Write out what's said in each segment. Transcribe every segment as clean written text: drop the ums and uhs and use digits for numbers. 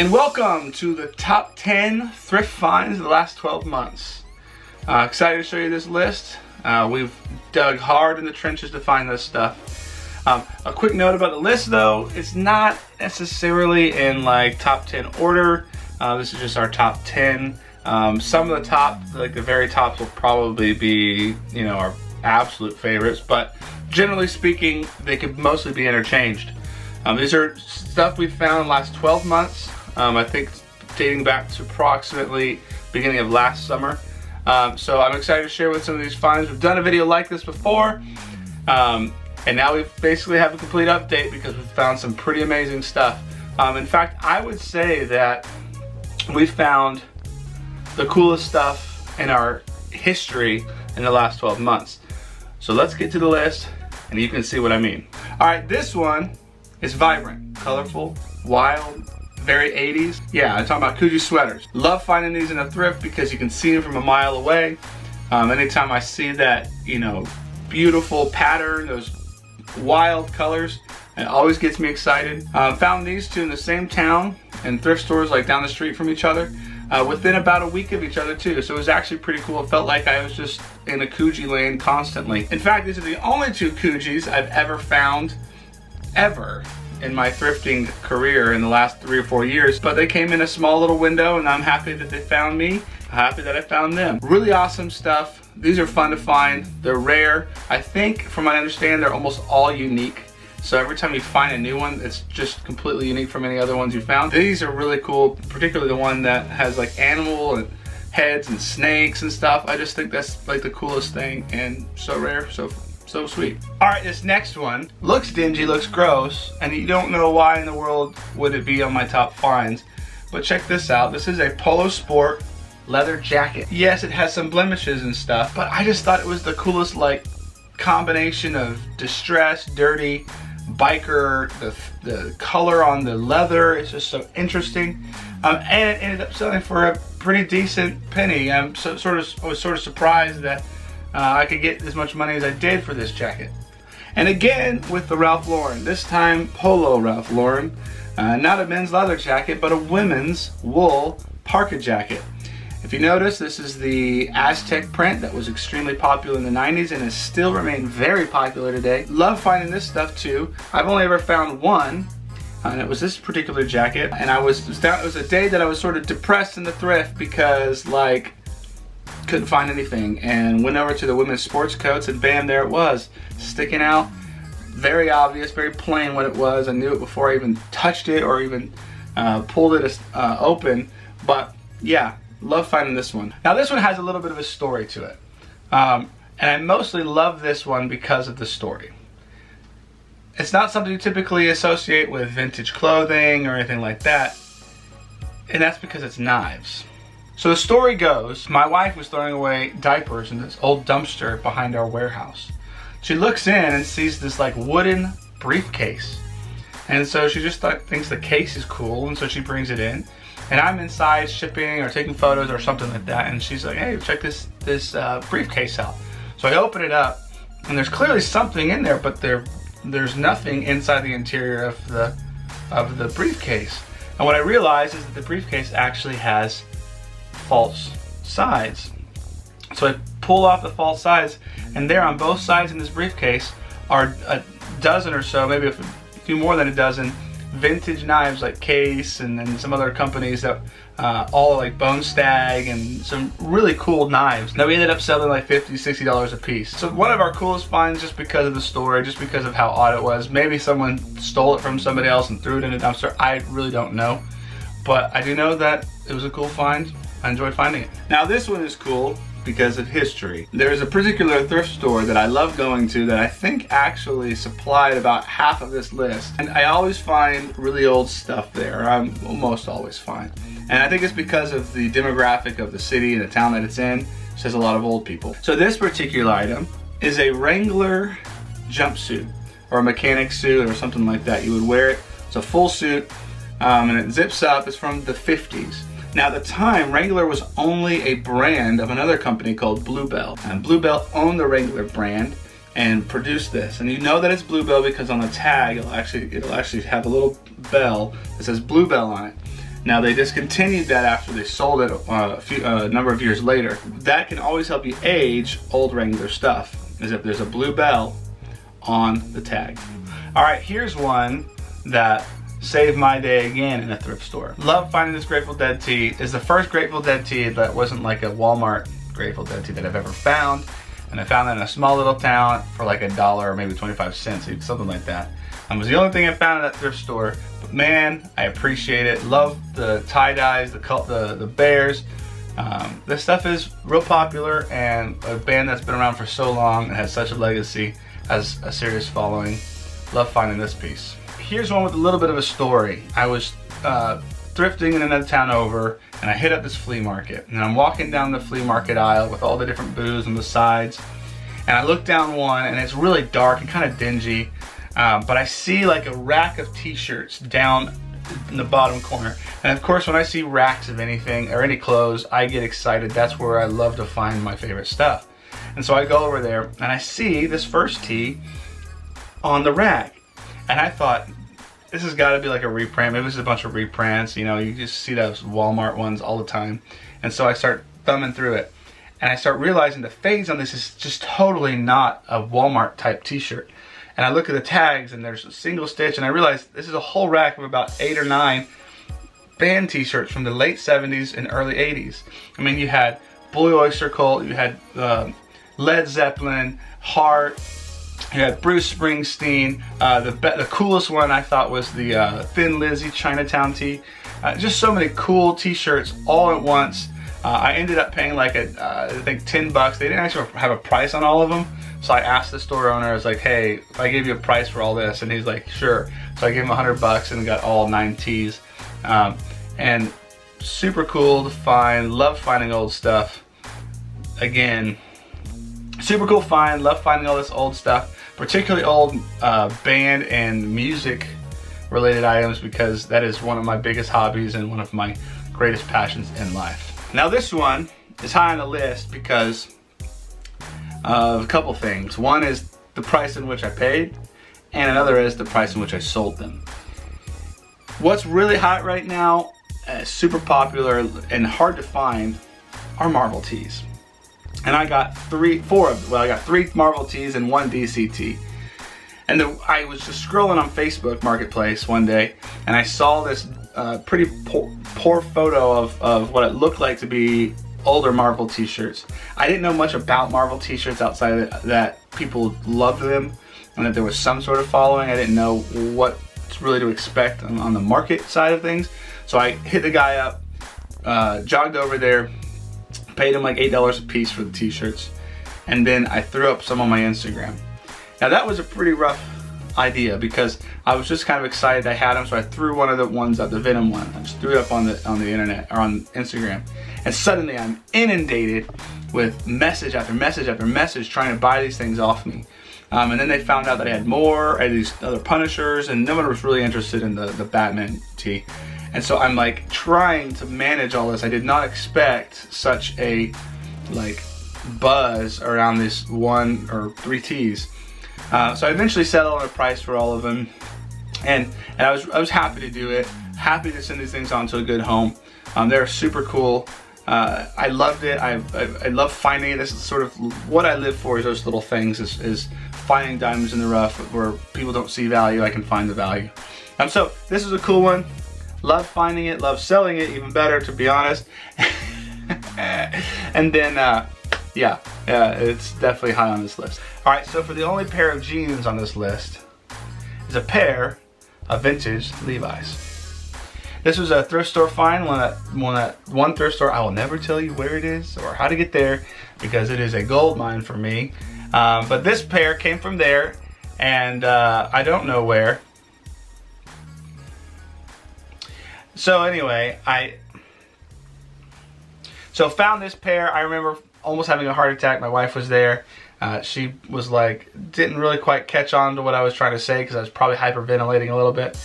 And welcome to the top 10 thrift finds of the last 12 months. Excited to show you this list. We've dug hard in the trenches to find this stuff. A quick note about the list though, it's not necessarily in like top 10 order. This is just our top 10. Some of the top, like the very tops will probably be, you know, our absolute favorites, but generally speaking, they could mostly be interchanged. These are stuff we've found in the last 12 months. I think dating back to approximately beginning of last summer. So I'm excited to share with some of these finds. We've done a video like this before, and now we basically have a complete update because we've found some pretty amazing stuff. In fact, I would say that we found the coolest stuff in our history in the last 12 months. So let's get to the list and you can see what I mean. All right, this one is vibrant, colorful, wild, very 80s. Yeah, I'm talking about Coogi sweaters. Love finding these in a thrift because you can see them from a mile away. Anytime I see that, you know, beautiful pattern, those wild colors, it always gets me excited. Found these two in the same town in thrift stores like down the street from each other. Within about a week of each other too, so it was actually pretty cool. It felt like I was just in a Coogi lane constantly. In fact, these are the only two Coogis I've ever found, ever, in my thrifting career in the last 3 or 4 years. But they came in a small little window and I'm happy that they found me. I'm happy that I found them. Really awesome stuff. These are fun to find. They're rare. I think, from what I understand, they're almost all unique. So every time you find a new one, it's just completely unique from any other ones you found. These are really cool, particularly the one that has like animal and heads and snakes and stuff. I just think that's like the coolest thing and so rare, so sweet. All right, this next one looks dingy, looks gross, and you don't know why in the world would it be on my top finds. But check this out. This is a Polo Sport leather jacket. Yes, it has some blemishes and stuff, but I just thought it was the coolest like combination of distressed, dirty, biker, the color on the leather is just so interesting, and it ended up selling for a pretty decent penny. I was sort of surprised that I could get as much money as I did for this jacket. And again with the Ralph Lauren, this time Polo Ralph Lauren, not a men's leather jacket but a women's wool parka jacket. If you notice, this is the Aztec print that was extremely popular in the 90s and has still remained very popular today. Love finding this stuff too. I've only ever found one, and it was this particular jacket. And it was a day that I was sort of depressed in the thrift because like couldn't find anything, and went over to the women's sports coats and bam, there it was, sticking out. Very obvious, very plain what it was. I knew it before I even touched it or even pulled it open, but yeah. Love finding this one. Now this one has a little bit of a story to it. And I mostly love this one because of the story. It's not something you typically associate with vintage clothing or anything like that. And that's because it's knives. So the story goes, my wife was throwing away diapers in this old dumpster behind our warehouse. She looks in and sees this like wooden briefcase. And so she just thinks the case is cool, and so she brings it in. And I'm inside shipping or taking photos or something like that, and she's like, hey, check this briefcase out. So I open it up, and there's clearly something in there, but there's nothing inside the interior of the briefcase. And what I realized is that the briefcase actually has false sides. So I pull off the false sides, and there on both sides in this briefcase are a dozen or so, maybe a few more than a dozen, vintage knives like Case and some other companies that all like Bone Stag and some really cool knives that we ended up selling like $50, $60 a piece. So one of our coolest finds just because of the story, just because of how odd it was. Maybe someone stole it from somebody else and threw it in a dumpster. I really don't know, but I do know that it was a cool find. I enjoyed finding it. Now this one is cool because of history. There's a particular thrift store that I love going to that I think actually supplied about half of this list. And I always find really old stuff there. I'm almost always find. And I think it's because of the demographic of the city and the town that it's in. It has a lot of old people. So this particular item is a Wrangler jumpsuit or a mechanic suit or something like that. You would wear it. It's a full suit and it zips up. It's from the 50s. Now at the time, Wrangler was only a brand of another company called Bluebell. And Bluebell owned the Wrangler brand and produced this. And you know that it's Bluebell because on the tag, it'll actually have a little bell that says Bluebell on it. Now they discontinued that after they sold it a number of years later. That can always help you age old Wrangler stuff, is if there's a blue bell on the tag. All right, here's one that saved my day again in a thrift store. Love finding this Grateful Dead tee. It's the first Grateful Dead tee that wasn't like a Walmart Grateful Dead tee that I've ever found. And I found it in a small little town for like $1 or maybe 25 cents, something like that. It was the only thing I found in that thrift store. But man, I appreciate it. Love the tie-dyes, the bears. This stuff is real popular, and a band that's been around for so long and has such a legacy, has a serious following. Love finding this piece. Here's one with a little bit of a story. I was thrifting in another town over, and I hit up this flea market. And I'm walking down the flea market aisle with all the different booths on the sides. And I look down one, and it's really dark and kind of dingy. But I see like a rack of t-shirts down in the bottom corner. And of course, when I see racks of anything or any clothes, I get excited. That's where I love to find my favorite stuff. And so I go over there, and I see this first tee on the rack. And I thought, this has got to be like a reprint. Maybe this is a bunch of reprints. You know, you just see those Walmart ones all the time. And so I start thumbing through it. And I start realizing the fades on this is just totally not a Walmart type t-shirt. And I look at the tags, and there's a single stitch, and I realize this is a whole rack of about 8 or 9 band t-shirts from the late 70s and early 80s. I mean, you had Blue Oyster Cult, you had Led Zeppelin, Heart, you had Bruce Springsteen. The coolest one I thought was the Thin Lizzy Chinatown tee. Just so many cool t-shirts all at once. I ended up paying like I think $10. They didn't actually have a price on all of them. So I asked the store owner, I was like, hey, if I give you a price for all this, and he's like, sure. So I gave him $100 and got all 9 tees. And super cool to find, love finding old stuff. Again, super cool find, love finding all this old stuff, particularly old band and music related items, because that is one of my biggest hobbies and one of my greatest passions in life. Now this one is high on the list because of a couple things. One is the price in which I paid, and another is the price in which I sold them. What's really hot right now, super popular and hard to find, are Marvel tees. And I got I got 3 Marvel tees and 1 DC tee. And I was just scrolling on Facebook Marketplace one day, and I saw this pretty poor photo of what it looked like to be older Marvel t-shirts. I didn't know much about Marvel t-shirts outside of that people loved them and that there was some sort of following. I didn't know what really to expect on the market side of things. So I hit the guy up, jogged over there, paid him like $8 a piece for the t-shirts, and then I threw up some on my Instagram. Now that was a pretty rough idea because I was just kind of excited I had them, so I threw one of the ones up, the Venom one. I just threw it up on the internet or on Instagram, and suddenly I'm inundated with message after message after message trying to buy these things off me. And then they found out that I had more, I had these other Punishers, and no one was really interested in the Batman tee. And so I'm like trying to manage all this. I did not expect such a like buzz around this 1 or 3 tees. So I eventually settled on a price for all of them, and I was happy to do it. Happy to send these things on to a good home. They're super cool. I loved it. I love finding it. This is sort of what I live for, is those little things, is finding diamonds in the rough where people don't see value. I can find the value. So this is a cool one. Love finding it. Love selling it, even better, to be honest. And then yeah, it's definitely high on this list. All right, so for the only pair of jeans on this list is a pair of vintage Levi's. This was a thrift store find, one thrift store. I will never tell you where it is or how to get there because it is a gold mine for me. But this pair came from there, and I don't know where. So anyway, I found this pair. I remember almost having a heart attack. My wife was there. She was like, didn't really quite catch on to what I was trying to say because I was probably hyperventilating a little bit.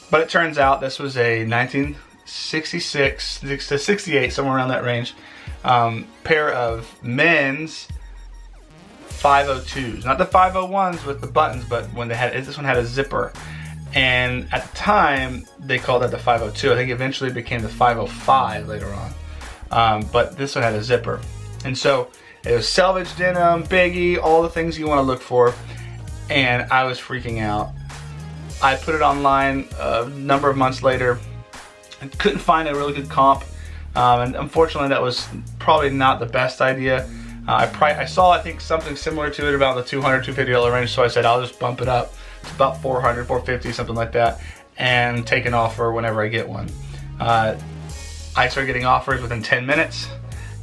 But it turns out this was a 1966 to 68, somewhere around that range, pair of men's 502s. Not the 501s with the buttons, but when they had, this one had a zipper. And at the time, they called that the 502. I think eventually it became the 505 later on. But this one had a zipper. And so it was selvage denim, baggy, all the things you want to look for. And I was freaking out. I put it online a number of months later. I couldn't find a really good comp. And unfortunately, that was probably not the best idea. I saw, I think, something similar to it about the $200, $250 range. So I said, I'll just bump it up to about $400, $450, something like that, and take an offer whenever I get one. I started getting offers within 10 minutes.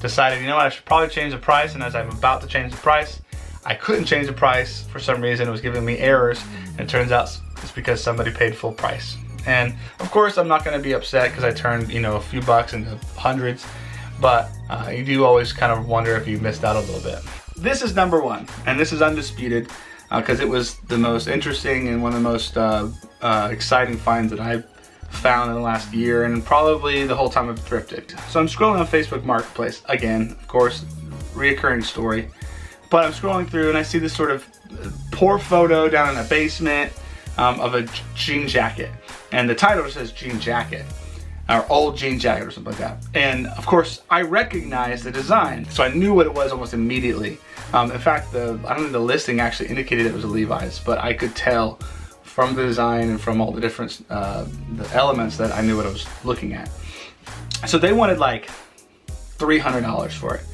Decided, you know what, I should probably change the price. And as I'm about to change the price, I couldn't change the price for some reason. It was giving me errors. And it turns out it's because somebody paid full price. And of course, I'm not going to be upset because I turned, you know, a few bucks into hundreds. But you do always kind of wonder if you missed out a little bit. This is number one, and this is undisputed because it was the most interesting and one of the most exciting finds that I've found in the last year, and probably the whole time I've thrifted. So I'm scrolling on Facebook Marketplace again, of course, reoccurring story. But I'm scrolling through and I see this sort of poor photo down in a basement of a jean jacket, and the title says jean jacket, or old jean jacket or something like that. And of course, I recognized the design, so I knew what it was almost immediately. In fact, I don't think the listing actually indicated it was a Levi's, but I could tell from the design and from all the different the elements that I knew what I was looking at. So they wanted like $300 for it,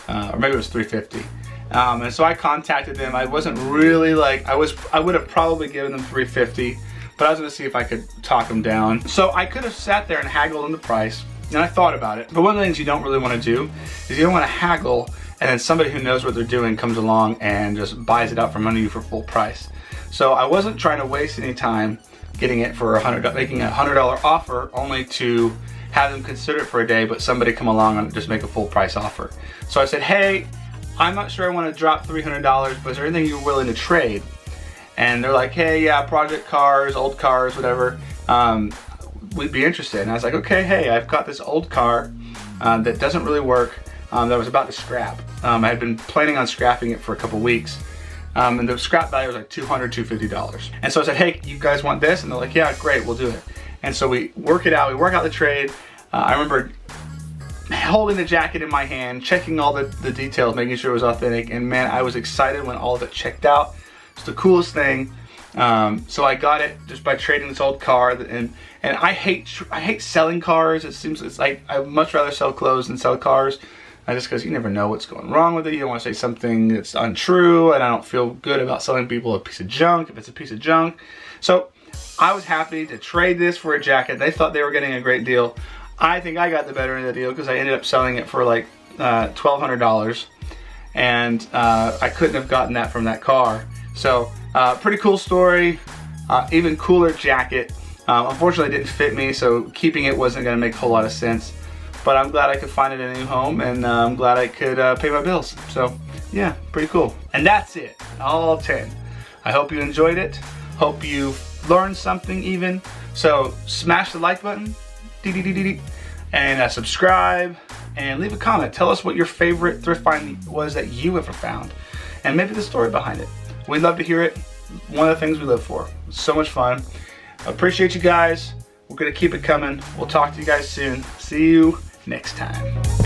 or maybe it was $350. And so I contacted them. I wasn't really like, I would have probably given them $350, but I was gonna see if I could talk them down. So I could have sat there and haggled on the price, and I thought about it. But one of the things you don't really wanna do is you don't wanna haggle and then somebody who knows what they're doing comes along and just buys it out from under you for full price. So I wasn't trying to waste any time getting it for making a $100 offer only to have them consider it for a day, but somebody come along and just make a full price offer. So I said, hey, I'm not sure I want to drop $300, but is there anything you're willing to trade? And they're like, hey, yeah, project cars, old cars, whatever, we'd be interested. And I was like, okay, hey, I've got this old car that doesn't really work, that I was about to scrap. I had been planning on scrapping it for a couple weeks. And the scrap value was like $200, $250. And so I said, hey, you guys want this? And they're like, yeah, great, we'll do it. And so we work it out, we work out the trade. I remember holding the jacket in my hand, checking all the details, making sure it was authentic. And man, I was excited when all of it checked out. It's the coolest thing. So I got it just by trading this old car. And I hate selling cars. It's like I'd much rather sell clothes than sell cars. Just because you never know what's going wrong with it. You don't want to say something that's untrue, and I don't feel good about selling people a piece of junk if it's a piece of junk. So I was happy to trade this for a jacket. They thought they were getting a great deal. I think I got the better end of the deal because I ended up selling it for like $1,200, and I couldn't have gotten that from that car. So pretty cool story, even cooler jacket. Unfortunately, it didn't fit me, so keeping it wasn't going to make a whole lot of sense. But I'm glad I could find it in a new home, and I'm glad I could pay my bills. So yeah, pretty cool. And that's it, all 10. I hope you enjoyed it. Hope you learned something even. So smash the like button, and subscribe, and leave a comment. Tell us what your favorite thrift find was that you ever found, and maybe the story behind it. We'd love to hear it. One of the things we live for. It's so much fun. Appreciate you guys. We're gonna keep it coming. We'll talk to you guys soon. See you next time.